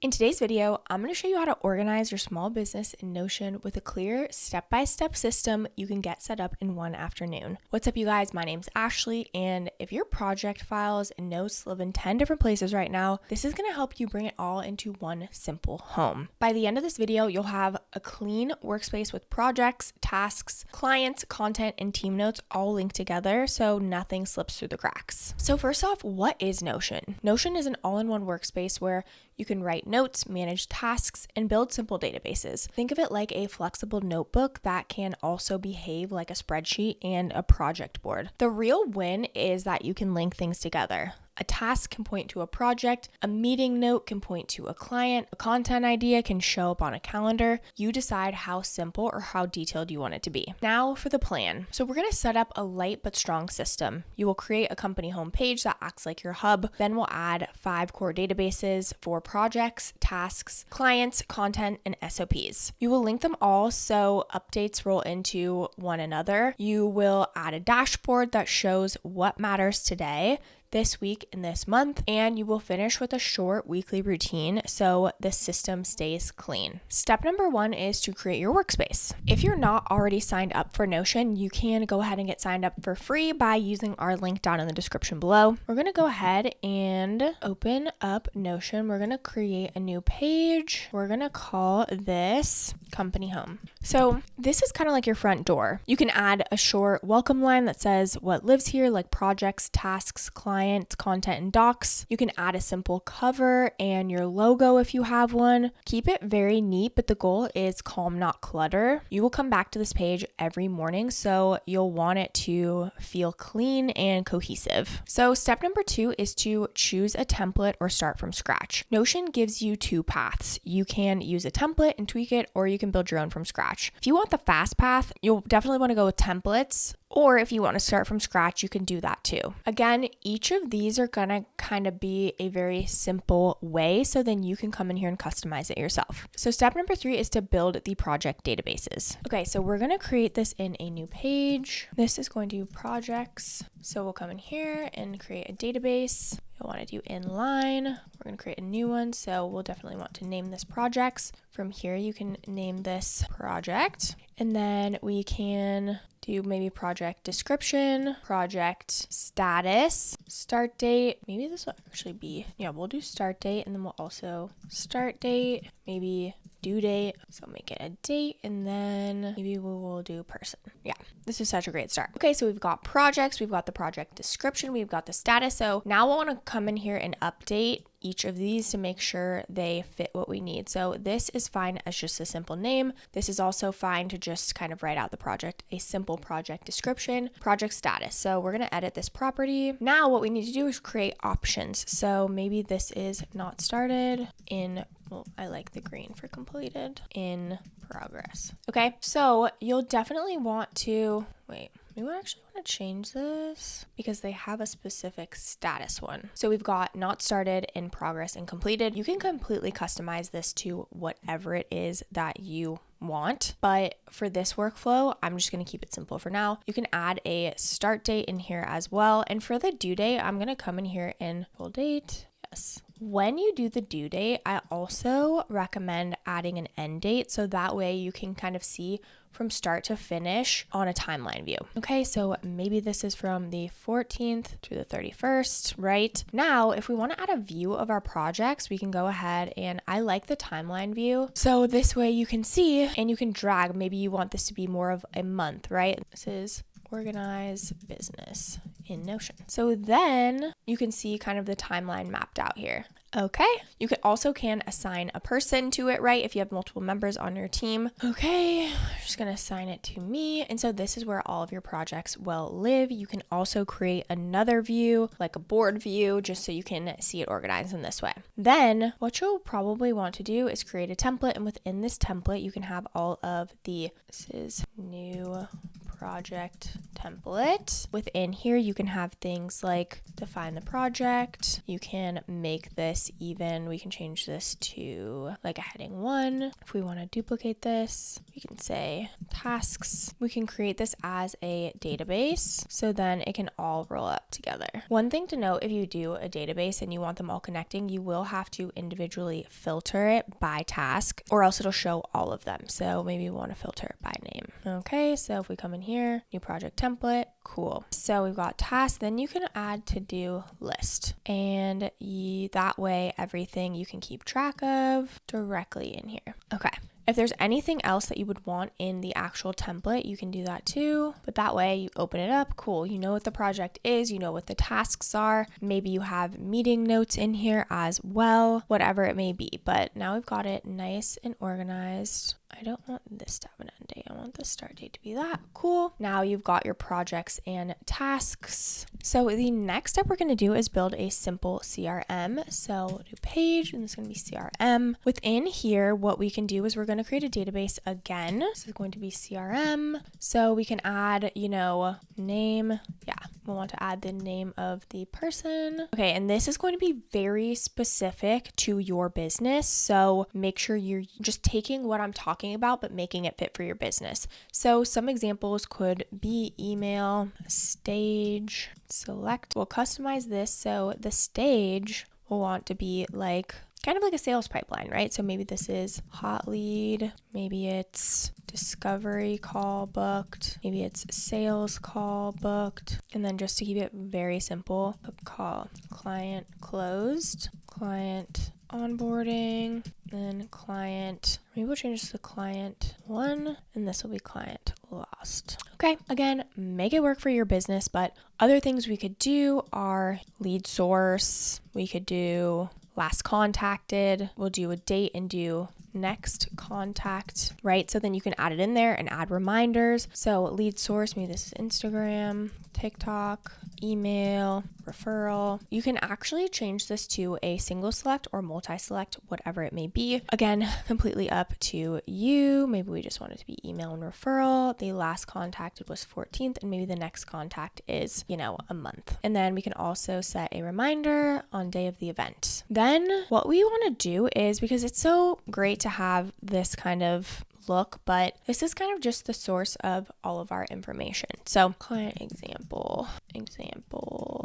In today's video, I'm going to show you how to organize your small business in Notion with a clear step-by-step system you can get set up in one afternoon. What's up, you guys? My name's Ashley, and if your project files and notes live in 10 different places right now, this is going to help you bring it all into one simple home. By the end of this video, you'll have a clean workspace with projects, tasks, clients, content, and team notes all linked together so nothing slips through the cracks. So first off, what is Notion? Notion is an all-in-one workspace where you can write notes, manage tasks, and build simple databases. Think of it like a flexible notebook that can also behave like a spreadsheet and a project board. The real win is that you can link things together. A task can point to a project, a meeting note can point to a client, a content idea can show up on a calendar. You decide how simple or how detailed you want it to be. Now for the plan. So we're going to set up a light but strong system. You will create a company homepage that acts like your hub. Then we'll add 5 core databases for projects, tasks, clients, content, and SOPs. You will link them all so updates roll into one another. You will add a dashboard that shows what matters today, this week and this month, and you will finish with a short weekly routine so the system stays clean. Step number 1 is to create your workspace. If you're not already signed up for Notion, you can go ahead and get signed up for free by using our link down in the description below. We're going to go ahead and open up Notion. We're going to create a new page. We're going to call this Company Home. So this is kind of like your front door. You can add a short welcome line that says what lives here, like projects, tasks, clients, content, and docs. You can add a simple cover and your logo if you have one. Keep it very neat, but the goal is calm, not clutter. You will come back to this page every morning, so you'll want it to feel clean and cohesive. So step number 2 is to choose a template or start from scratch. Notion gives you 2 paths. You can use a template and tweak it, or you can build your own from scratch. If you want the fast path, you'll definitely want to go with templates. Or if you want to start from scratch, you can do that too. Again, each of these are going to kind of be a very simple way, so then you can come in here and customize it yourself. So step number 3 is to build the project databases. Okay, so we're going to create this in a new page. This is going to be projects. So we'll come in here and create a database. You'll want to do inline. We're going to create a new one, so we'll definitely want to name this projects. From here, you can name this project, and then we can do maybe project description, project status, start date. Maybe this will actually be, we'll do start date, and then we'll also start date, maybe due date. So make it a date, and then maybe we will do person. Yeah, this is such a great start. Okay, so we've got projects, we've got the project description, we've got the status. So now we'll want to come in here and update each of these to make sure they fit what we need. So this is fine as just a simple name. This is also fine to just kind of write out the project, a simple project description, project status. So we're going to edit this property. Now what we need to do is create options. So maybe this is not started in, well, I like the green for completed, in progress. Okay, so you'll definitely want to, we actually want to change this because they have a specific status one. So we've got not started, in progress, and completed. You can completely customize this to whatever it is that you want, but for this workflow, I'm just going to keep it simple for now. You can add a start date in here as well. And for the due date, I'm going to come in here and full date. Yes. When you do the due date, I also recommend adding an end date, so that way you can kind of see from start to finish on a timeline view. Okay, so maybe this is from the 14th to the 31st, right? Now, if we want to add a view of our projects, we can go ahead, and I like the timeline view. So this way you can see and you can drag. Maybe you want this to be more of a month, right? This is organize business in Notion. So then you can see kind of the timeline mapped out here. Okay, you can assign a person to it, right? If you have multiple members on your team. Okay, I'm just gonna assign it to me. And so this is where all of your projects will live. You can also create another view, like a board view, just so you can see it organized in this way. Then what you'll probably want to do is create a template, and within this template, you can have all of this is new project template. Within here, you can have things like define the project. You can make this even, we can change this to like a heading 1. If we want to duplicate this, we can say tasks. We can create this as a database, so then it can all roll up together. One thing to note, if you do a database and you want them all connecting, you will have to individually filter it by task, or else it'll show all of them. So maybe we want to filter it by name. Okay, so if we come in here, new project template, cool. So we've got tasks, then you can add to-do list, and that way everything you can keep track of directly in here. Okay. If there's anything else that you would want in the actual template, you can do that too. But that way you open it up, cool. You know what the project is, you know what the tasks are. Maybe you have meeting notes in here as well, whatever it may be. But now we've got it nice and organized. I don't want this to have an end date. I want the start date to be that. Cool. Now you've got your projects and tasks. So the next step we're going to do is build a simple CRM. So we'll do page, and this is going to be CRM. Within here, what we can do is we're going to create a database again. This is going to be CRM. So we can add, name. Yeah, we'll want to add the name of the person. Okay, and this is going to be very specific to your business. So make sure you're just taking what I'm talking about, but making it fit for your business. So some examples could be email, stage, select. We'll customize this. So the stage will want to be like kind of like a sales pipeline, right? So maybe this is hot lead, maybe it's discovery call booked, maybe it's sales call booked, and then just to keep it very simple, a call, client closed, client onboarding, then client, maybe we'll change this to client 1, and this will be client lost. Okay, again, make it work for your business, but other things we could do are lead source, we could do last contacted, we'll do a date and do next contact, right? So then you can add it in there and add reminders. So lead source, maybe this is Instagram, TikTok, email, referral. You can actually change this to a single select or multi-select, whatever it may be. Again, completely up to you. Maybe we just want it to be email and referral. The last contacted was 14th, and maybe the next contact is, a month. And then we can also set a reminder on day of the event. Then what we want to do is, because it's so great to have this kind of look, but this is kind of just the source of all of our information. So client example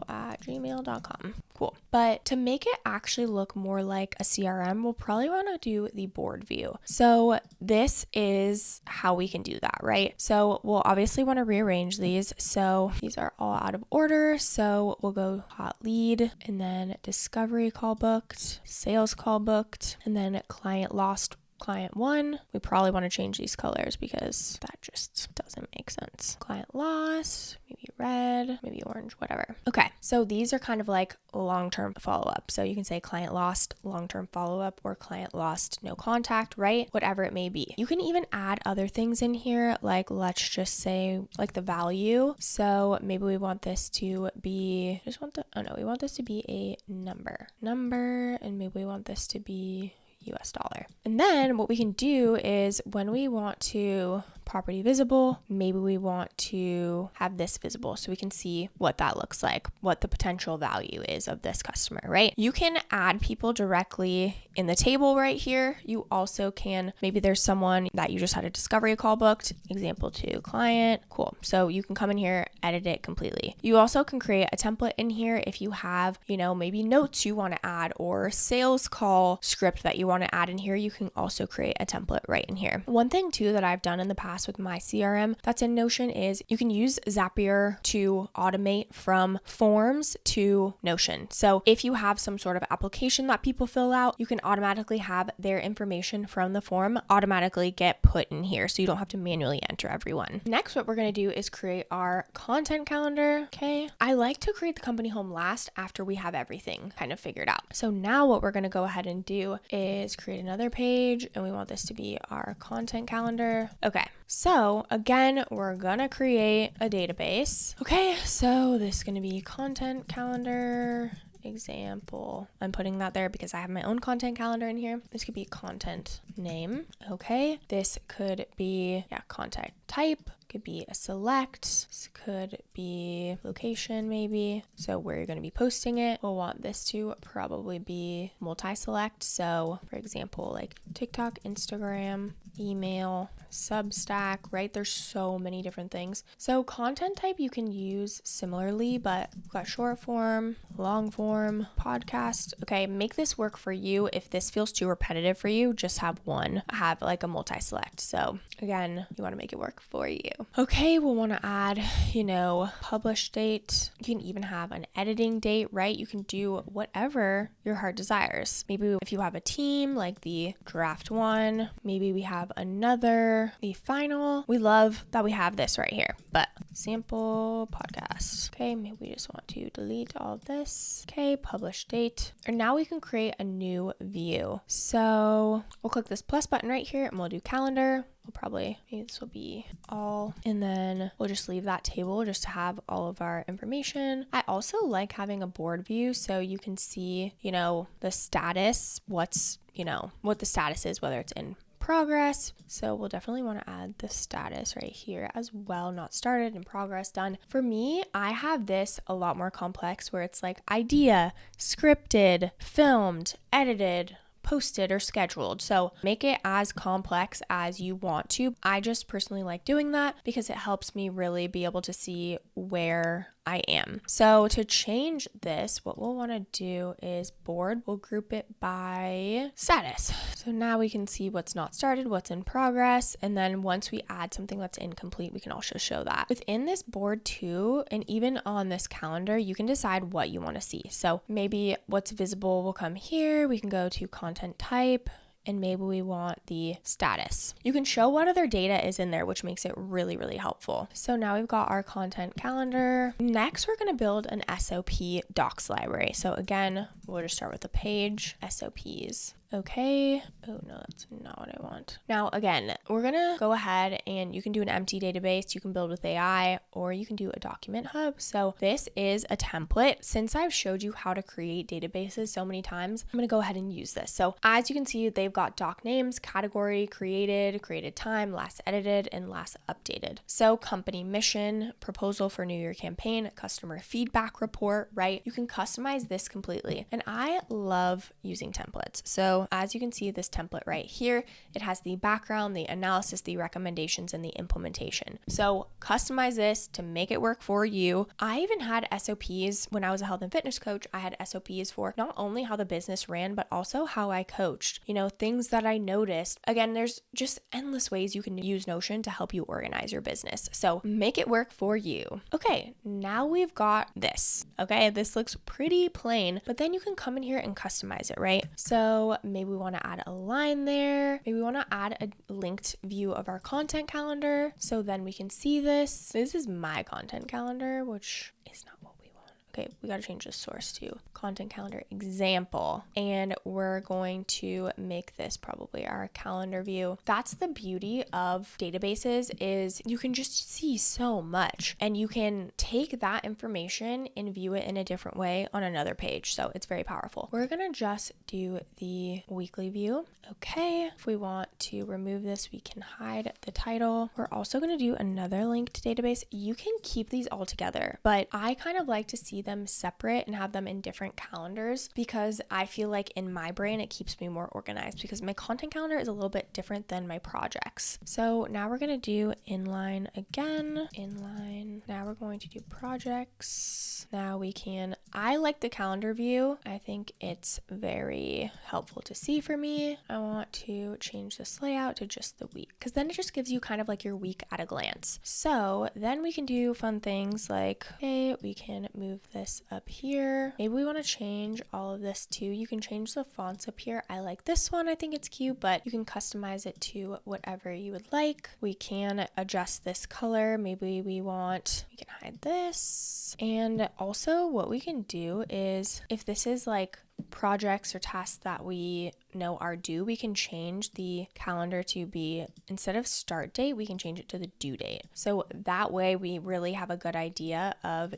at gmail.com. Cool. But to make it actually look more like a CRM, we'll probably want to do the board view. So this is how we can do that, right? So we'll obviously want to rearrange these. So these are all out of order. So we'll go hot lead, and then discovery call booked, sales call booked, and then client lost, client 1. We probably want to change these colors because that just doesn't make sense. Client lost, maybe red, maybe orange, whatever. Okay, so these are kind of like long-term follow-up. So you can say client lost, long-term follow-up, or client lost, no contact, right? Whatever it may be. You can even add other things in here, like let's just say like the value. So maybe we want this to be, we want this to be a number, and maybe we want this to be US dollar. And then what we can do is when we want to property visible, maybe we want to have this visible so we can see what that looks like, what the potential value is of this customer, right? You can add people directly in the table right here. You also can, maybe there's someone that you just had a discovery call booked, example 2 client, cool. So you can come in here, edit it completely. You also can create a template in here if you have, maybe notes you want to add or sales call script that you want to add in here. You can also create a template right in here. One thing too that I've done in the past with my CRM that's in Notion is you can use Zapier to automate from forms to Notion. So if you have some sort of application that people fill out, you can automatically have their information from the form automatically get put in here, so you don't have to manually enter everyone. Next, what we're going to do is create our content calendar. Okay. I like to create the company home last after we have everything kind of figured out. So now what we're going to go ahead and do is create another page, and we want this to be our content calendar. Okay. So again, we're gonna create a database. Okay, so this is gonna be content calendar example. I'm putting that there because I have my own content calendar in here. This could be content name. Okay, this could be content type. could be a select. This could be location maybe. So where you're going to be posting it. We'll want this to probably be multi-select. So for example, like TikTok, Instagram, email, Substack, right? There's so many different things. So content type you can use similarly, but we've got short form, long form, podcast. Okay, make this work for you. If this feels too repetitive for you, just have one. Have like a multi-select. So again, you want to make it work for you. Okay, we'll want to add, publish date. You can even have an editing date, right? You can do whatever your heart desires. Maybe if you have a team, like the draft one, maybe we have another, the final. We love that we have this right here, but sample podcast. Okay, maybe we just want to delete all of this. Okay, publish date. And now we can create a new view. So we'll click this plus button right here and we'll do calendar. Maybe this will be all, and then we'll just leave that table just to have all of our information. I also like having a board view so you can see, the status, what the status is, whether it's in progress. So we'll definitely want to add the status right here as well, not started, in progress, done. For me, I have this a lot more complex where it's like idea, scripted, filmed, edited, posted, or scheduled. So make it as complex as you want to. I just personally like doing that because it helps me really be able to see where I am. So to change this, what we'll want to do is board. We'll group it by status. So now we can see what's not started, what's in progress. And then once we add something that's incomplete, we can also show that. Within this board too, and even on this calendar, you can decide what you want to see. So maybe what's visible will come here. We can go to content type, and maybe we want the status. You can show what other data is in there, which makes it really, really helpful. So now we've got our content calendar. Next, we're going to build an SOP docs library. So again, we'll just start with a page, SOPs. Okay. Oh no, that's not what I want. Now, again, we're going to go ahead and you can do an empty database. You can build with AI, or you can do a document hub. So this is a template. Since I've showed you how to create databases so many times, I'm going to go ahead and use this. So as you can see, they've got doc names, category, created time, last edited, and last updated. So company mission, proposal for New Year campaign, customer feedback report, right? You can customize this completely. And I love using templates. So as you can see, this template right here, it has the background, the analysis, the recommendations, and the implementation. So customize this to make it work for you. I even had SOPs when I was a health and fitness coach. I had SOPs for not only how the business ran, but also how I coached, things that I noticed. Again, there's just endless ways you can use Notion to help you organize your business. So make it work for you. Okay, now we've got this. Okay, this looks pretty plain, but then you can come in here and customize it, right? So maybe we want to add a line there. Maybe we want to add a linked view of our content calendar. So then we can see this. This is my content calendar, which is not what we want. Okay, we got to change the source to content calendar example. And we're going to make this probably our calendar view. That's the beauty of databases, is you can just see so much and you can take that information and view it in a different way on another page. So it's very powerful. We're going to just do the weekly view. Okay, if we want to remove this, we can hide the title. We're also going to do another linked database. You can keep these all together, but I kind of like to see them separate and have them in different calendars because I feel like in my brain it keeps me more organized because my content calendar is a little bit different than my projects. So now we're going to do inline again, inline. Now we're going to do projects. Now I like the calendar view. I think it's very helpful to see for me. I want to change this layout to just the week because then it just gives you kind of like your week at a glance. So then we can do fun things like, okay, we can move this up here. Maybe we want to change all of this too. You can change the fonts up here. I like this one. I think it's cute, but you can customize it to whatever you would like. We can adjust this color. Maybe we can hide this. And also what we can do is if this is like projects or tasks that we know our due, we can change the calendar to be, instead of start date, we can change it to the due date. So that way we really have a good idea of,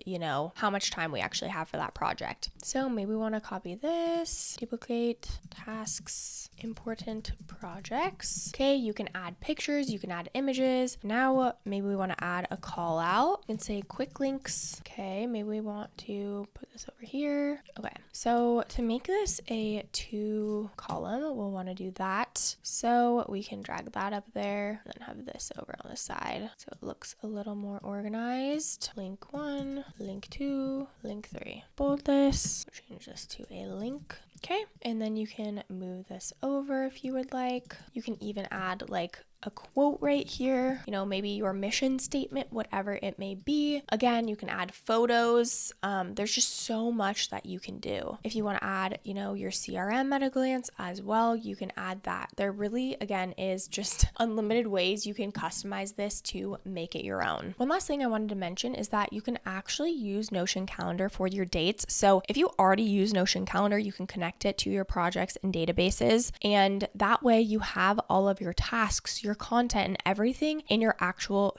how much time we actually have for that project. So maybe we want to copy this, duplicate tasks, important projects. Okay, you can add pictures, you can add images. Now maybe we want to add a call out and say quick links. Okay, maybe we want to put this over here. Okay, so to make this a 2 column, we'll want to do that. So we can drag that up there and then have this over on the side so it looks a little more organized. Link 1, link 2, link 3. Bold this, change this to a link. Okay, and then you can move this over if you would like. You can even add like a quote right here, maybe your mission statement, whatever it may be. Again, you can add photos. There's just so much that you can do. If you want to add, your CRM at a glance as well, you can add that. There really, again, is just unlimited ways you can customize this to make it your own. One last thing I wanted to mention is that you can actually use Notion Calendar for your dates. So if you already use Notion Calendar, you can connect it to your projects and databases. And that way you have all of your tasks, your content and everything in your actual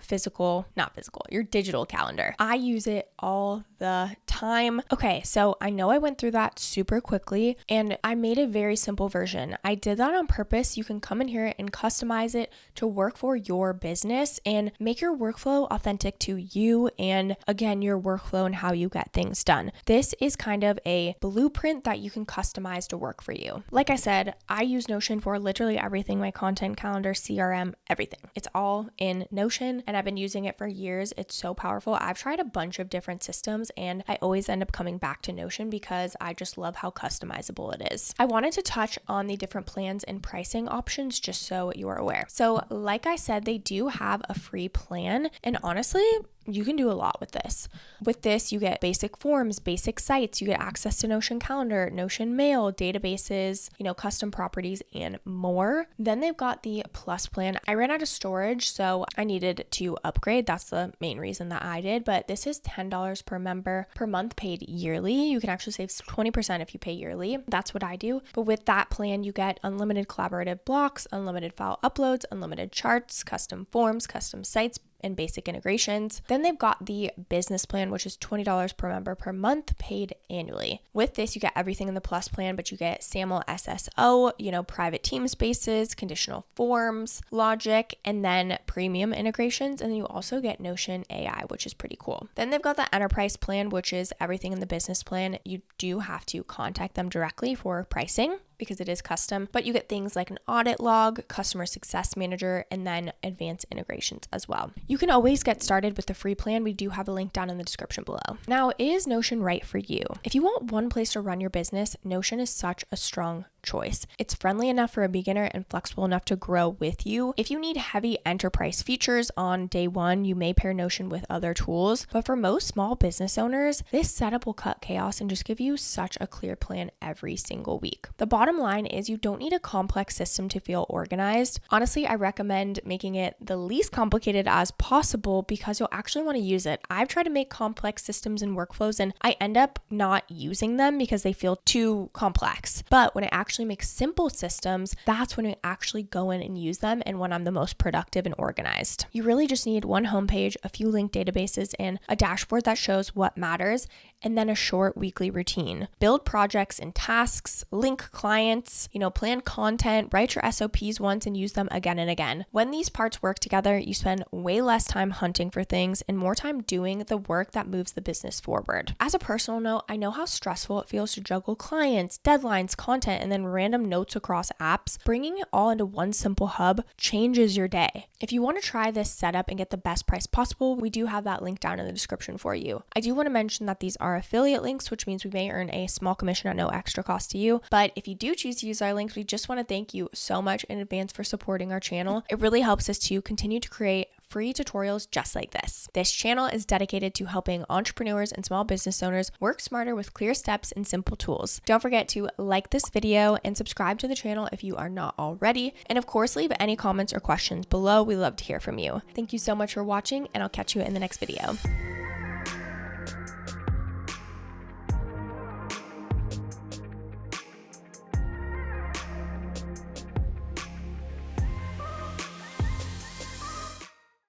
your digital calendar. I use it all the time. Okay, so I know I went through that super quickly and I made a very simple version. I did that on purpose. You can come in here and customize it to work for your business and make your workflow authentic to you and again, your workflow and how you get things done. This is kind of a blueprint that you can customize to work for you. Like I said, I use Notion for literally everything, my content calendar, CRM, everything. It's all in Notion and I've been using it for years. It's so powerful. I've tried a bunch of different systems and I always end up coming back to Notion because I just love how customizable it is. I wanted to touch on the different plans and pricing options just so you're aware. So like I said, they do have a free plan and honestly, you can do a lot with this. With this, you get basic forms, basic sites, you get access to Notion Calendar, Notion Mail, databases, custom properties, and more. Then they've got the Plus plan. I ran out of storage, so I needed to upgrade. That's the main reason that I did, but this is $10 per member per month paid yearly. You can actually save 20% if you pay yearly. That's what I do. But with that plan, you get unlimited collaborative blocks, unlimited file uploads, unlimited charts, custom forms, custom sites, and basic integrations. Then they've got the business plan, which is $20 per member per month paid annually. With this, you get everything in the Plus plan, but you get SAML SSO, private team spaces, conditional forms, logic, and then premium integrations. And then you also get Notion AI, which is pretty cool. Then they've got the enterprise plan, which is everything in the business plan. You do have to contact them directly for pricing because it is custom, but you get things like an audit log, customer success manager, and then advanced integrations as well. You can always get started with the free plan. We do have a link down in the description below. Now, is Notion right for you? If you want one place to run your business, Notion is such a strong choice. It's friendly enough for a beginner and flexible enough to grow with you. If you need heavy enterprise features on day one, you may pair Notion with other tools, but for most small business owners, this setup will cut chaos and just give you such a clear plan every single week. The bottom line is you don't need a complex system to feel organized. Honestly, I recommend making it the least complicated as possible because you'll actually want to use it. I've tried to make complex systems and workflows and I end up not using them because they feel too complex. But when it actually makes simple systems, that's when I actually go in and use them and when I'm the most productive and organized. You really just need one homepage, a few linked databases, and a dashboard that shows what matters, and then a short weekly routine. Build projects and tasks, link clients, plan content, write your SOPs once and use them again and again. When these parts work together, you spend way less time hunting for things and more time doing the work that moves the business forward. As a personal note, I know how stressful it feels to juggle clients, deadlines, content, and then random notes across apps. Bringing it all into one simple hub changes your day. If you want to try this setup and get the best price possible, we do have that link down in the description for you. I do want to mention that these are affiliate links, which means we may earn a small commission at no extra cost to you. But if you do choose to use our links, we just want to thank you so much in advance for supporting our channel. It really helps us to continue to create free tutorials just like this. This channel is dedicated to helping entrepreneurs and small business owners work smarter with clear steps and simple tools. Don't forget to like this video and subscribe to the channel if you are not already. And of course, leave any comments or questions below. We love to hear from you. Thank you so much for watching, and I'll catch you in the next video.